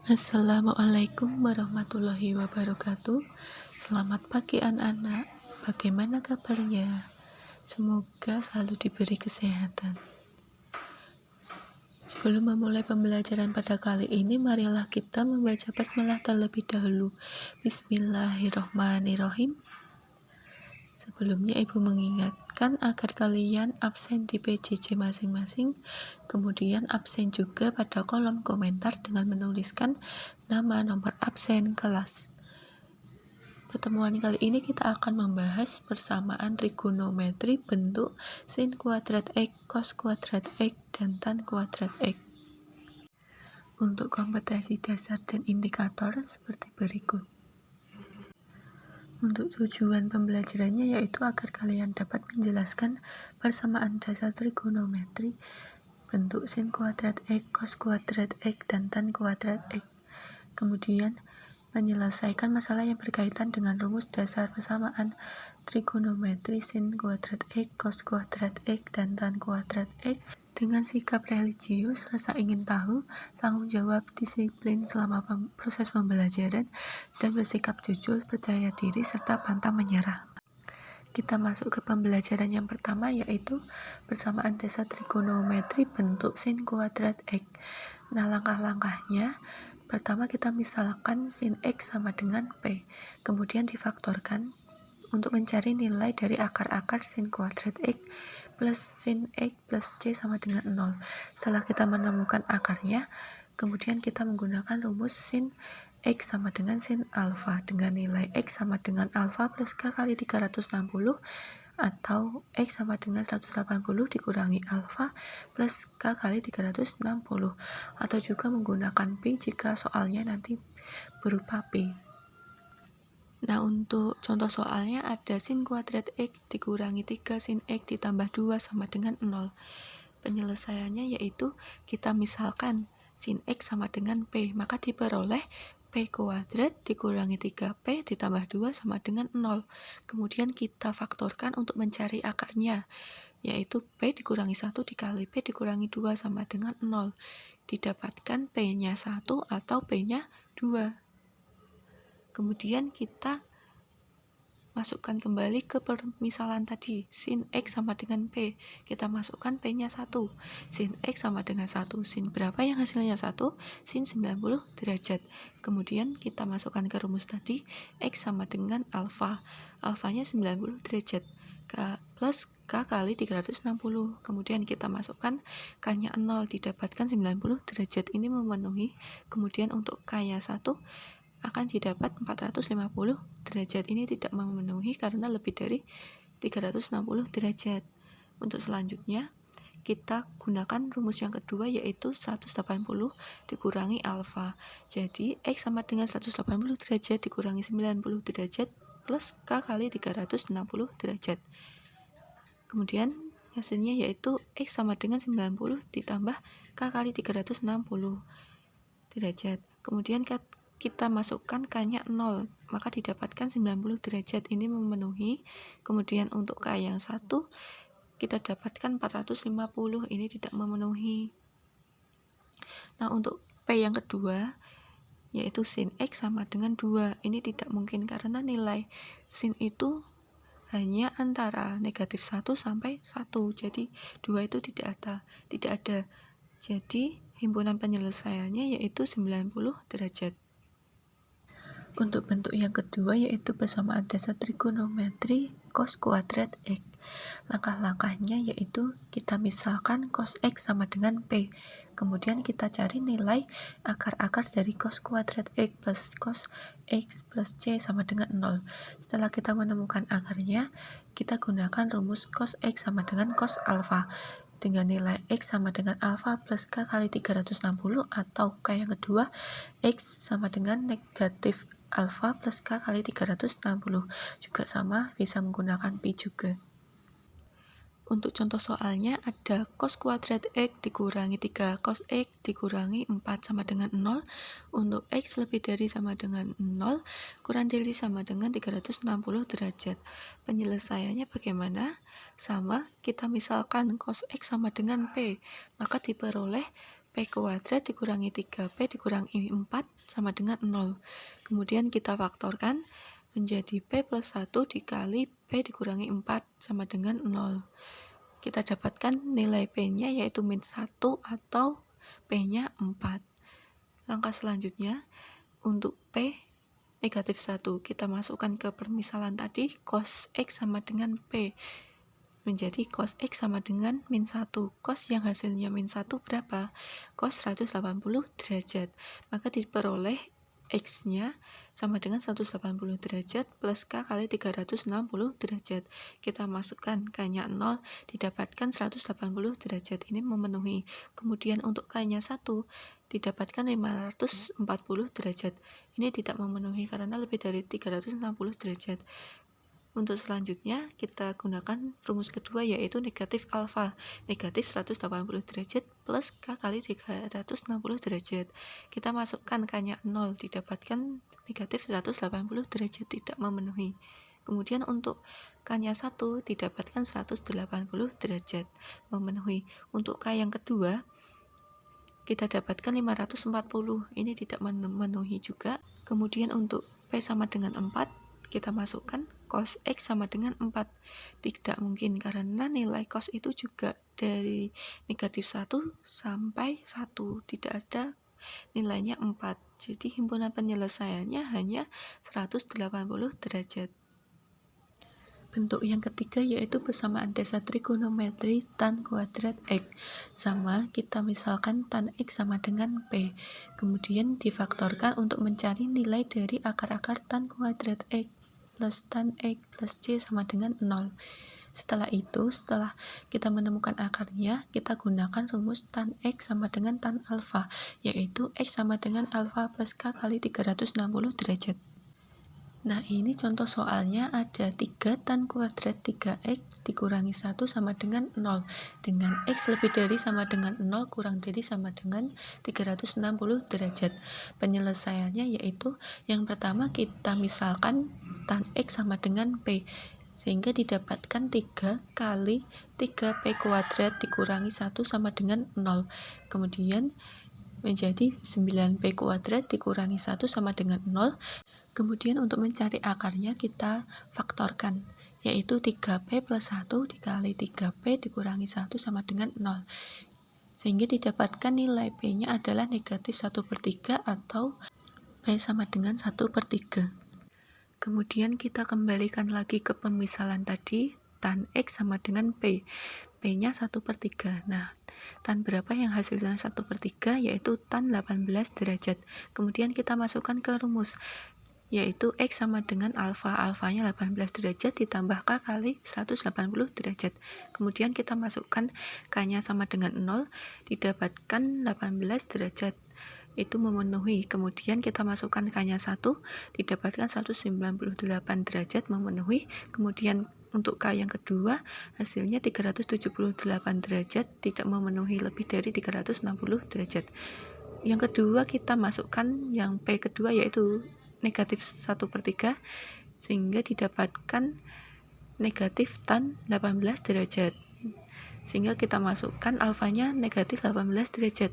Assalamualaikum warahmatullahi wabarakatuh. Selamat pagi anak-anak. Bagaimana kabarnya? Semoga selalu diberi kesehatan. Sebelum memulai pembelajaran pada kali ini, marilah kita membaca basmalah terlebih dahulu. Bismillahirrahmanirrahim. Sebelumnya Ibu mengingatkan agar kalian absen di PJJ masing-masing, kemudian absen juga pada kolom komentar dengan menuliskan nama, nomor absen, kelas. Pertemuan kali ini kita akan membahas persamaan trigonometri bentuk sin kuadrat X, cos kuadrat X, dan tan kuadrat X. Untuk kompetensi dasar dan indikator seperti berikut. Untuk tujuan pembelajarannya yaitu agar kalian dapat menjelaskan persamaan dasar trigonometri bentuk sin kuadrat X, cos kuadrat X, dan tan kuadrat X. Kemudian menyelesaikan masalah yang berkaitan dengan rumus dasar persamaan trigonometri sin kuadrat X, cos kuadrat X, dan tan kuadrat X dengan sikap religius, rasa ingin tahu, tanggung jawab, disiplin selama proses pembelajaran, dan bersikap jujur, percaya diri, serta pantang menyerah. Kita masuk ke pembelajaran yang pertama, yaitu persamaan dasar trigonometri bentuk sin kuadrat X. Nah, langkah-langkahnya, pertama kita misalkan sin X sama dengan P, kemudian difaktorkan untuk mencari nilai dari akar-akar sin kuadrat X plus sin X plus C sama dengan 0. Setelah kita menemukan akarnya, kemudian kita menggunakan rumus sin X sama dengan sin alfa dengan nilai X sama dengan alfa plus K kali 360 atau X sama dengan 180 dikurangi alfa plus K kali 360, atau juga menggunakan Pi jika soalnya nanti berupa Pi. Nah, untuk contoh soalnya ada sin kuadrat X dikurangi 3 sin X ditambah 2 sama dengan 0. Penyelesaiannya yaitu kita misalkan sin X sama dengan P, maka diperoleh P kuadrat dikurangi 3P ditambah 2 sama dengan 0. Kemudian kita faktorkan untuk mencari akarnya, yaitu P dikurangi 1 dikali P dikurangi 2 sama dengan 0. Didapatkan P-nya 1 atau P-nya 2. Kemudian kita masukkan kembali ke permisalan tadi, sin X sama dengan P. Kita masukkan P-nya 1. Sin X sama dengan 1. Sin berapa yang hasilnya 1? Sin 90 derajat. Kemudian kita masukkan ke rumus tadi, X sama dengan alfa. Alfanya 90 derajat. Plus K kali 360. Kemudian kita masukkan K-nya 0, didapatkan 90 derajat. Ini memenuhi. Kemudian untuk K-nya 1 akan didapat 450 derajat. Ini tidak memenuhi karena lebih dari 360 derajat. Untuk selanjutnya kita gunakan rumus yang kedua, yaitu 180 dikurangi alfa. Jadi X sama dengan 180 derajat dikurangi 90 derajat plus K kali 360 derajat. Kemudian hasilnya yaitu X sama dengan 90 ditambah K kali 360 derajat. Kemudian kita masukkan K-nya 0, maka didapatkan 90 derajat. Ini memenuhi. Kemudian untuk K yang 1 kita dapatkan 450, ini tidak memenuhi. Nah, untuk P yang kedua yaitu sin X sama dengan 2, ini tidak mungkin karena nilai sin itu hanya antara negatif 1 sampai 1, jadi 2 itu tidak ada. Jadi himpunan penyelesaiannya yaitu 90 derajat. Untuk bentuk yang kedua yaitu persamaan dasar trigonometri cos kuadrat X. Langkah-langkahnya yaitu kita misalkan cos X sama dengan P. Kemudian kita cari nilai akar-akar dari cos kuadrat X plus cos X plus C sama dengan 0. Setelah kita menemukan akarnya, kita gunakan rumus cos X sama dengan cos alfa dengan nilai X sama dengan alfa plus K kali 360, atau K yang kedua X sama dengan negatif alfa plus K kali 360, juga sama, bisa menggunakan Pi juga. Untuk contoh soalnya ada cos kuadrat X dikurangi 3 cos X dikurangi 4 sama dengan 0. Untuk X lebih dari sama dengan 0 kurang dari sama dengan 360 derajat. Penyelesaiannya bagaimana? Sama, kita misalkan cos X sama dengan P, maka diperoleh P kuadrat dikurangi 3P dikurangi 4 sama dengan 0. Kemudian kita faktorkan menjadi P plus 1 dikali P dikurangi 4 sama dengan 0. Kita dapatkan nilai P-nya yaitu min 1 atau P-nya 4. Langkah selanjutnya, untuk P negatif 1, kita masukkan ke permisalan tadi, cos X sama dengan P. Menjadi cos X sama dengan min 1. Cos yang hasilnya min 1 berapa? Cos 180 derajat. Maka diperoleh X-nya sama dengan 180 derajat plus K kali 360 derajat. Kita masukkan K-nya 0, didapatkan 180 derajat. Ini memenuhi. Kemudian untuk K-nya 1, didapatkan 540 derajat. Ini tidak memenuhi karena lebih dari 360 derajat. Untuk selanjutnya, kita gunakan rumus kedua yaitu negatif alfa. Negatif 180 derajat plus K kali 360 derajat. Kita masukkan K-nya 0, didapatkan negatif 180 derajat, tidak memenuhi. Kemudian untuk K-nya 1, didapatkan 180 derajat, memenuhi. Untuk K yang kedua, kita dapatkan 540, ini tidak memenuhi juga. Kemudian untuk P sama dengan 4, kita masukkan cos X sama dengan 4. Tidak mungkin karena nilai cos itu juga dari negatif 1 sampai 1, tidak ada nilainya 4. Jadi himpunan penyelesaiannya hanya 180 derajat. Bentuk yang ketiga yaitu persamaan dasar trigonometri tan kuadrat X. Sama, kita misalkan tan X sama dengan P. Kemudian difaktorkan untuk mencari nilai dari akar-akar tan kuadrat X plus tan X plus C sama dengan 0. Setelah itu, setelah kita menemukan akarnya, kita gunakan rumus tan X sama dengan tan alfa, yaitu X sama dengan alfa plus K kali 360 derajat. Nah, ini contoh soalnya ada 3 tan kuadrat 3x dikurangi 1 sama dengan 0. Dengan x lebih dari sama dengan 0 kurang dari sama dengan 360 derajat. Penyelesaiannya yaitu yang pertama kita misalkan tan x sama dengan p. Sehingga didapatkan 3 kali 3p kuadrat dikurangi 1 sama dengan 0. Kemudian menjadi 9p kuadrat dikurangi 1 sama dengan 0. Kemudian untuk mencari akarnya kita faktorkan, yaitu 3p plus 1 dikali 3p dikurangi 1 sama dengan 0. Sehingga didapatkan nilai p-nya adalah negatif 1/3 atau p sama dengan 1/3. Kemudian kita kembalikan lagi ke pemisalan tadi, tan x sama dengan p. P-nya 1/3. Nah, tan berapa yang hasilnya 1/3? Yaitu tan 18 derajat. Kemudian kita masukkan ke rumus, yaitu X sama dengan alfa. Alfanya 18 derajat ditambah K kali 180 derajat. Kemudian kita masukkan K-nya sama dengan 0, didapatkan 18 derajat. Itu memenuhi. Kemudian kita masukkan K-nya 1, didapatkan 198 derajat, memenuhi. Kemudian untuk K yang kedua, hasilnya 378 derajat, tidak memenuhi, lebih dari 360 derajat. Yang kedua kita masukkan yang P kedua yaitu negatif 1/3, sehingga didapatkan negatif tan 18 derajat. Sehingga kita masukkan alfanya negatif 18 derajat.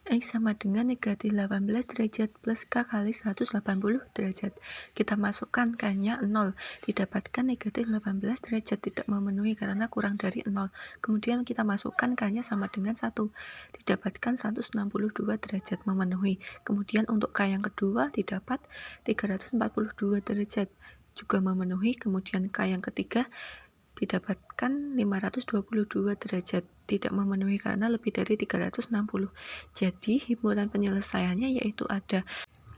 X sama dengan negatif 18 derajat plus K kali 180 derajat. Kita masukkan K-nya 0, didapatkan negatif 18 derajat, tidak memenuhi karena kurang dari 0. Kemudian kita masukkan K-nya sama dengan 1, didapatkan 162 derajat, memenuhi. Kemudian untuk K yang kedua didapat 342 derajat, juga memenuhi. Kemudian K yang ketiga didapatkan 522 derajat, tidak memenuhi karena lebih dari 360. Jadi himpunan penyelesaiannya yaitu ada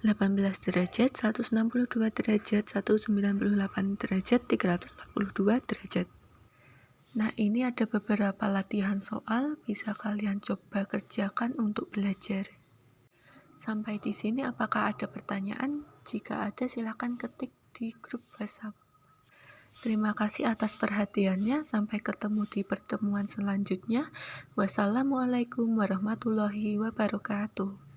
18 derajat, 162 derajat, 198 derajat, 342 derajat. Nah, ini ada beberapa latihan soal, bisa kalian coba kerjakan untuk belajar. Sampai di sini apakah ada pertanyaan? Jika ada silakan ketik di grup WhatsApp. Terima kasih atas perhatiannya. Sampai ketemu di pertemuan selanjutnya. Wassalamualaikum warahmatullahi wabarakatuh.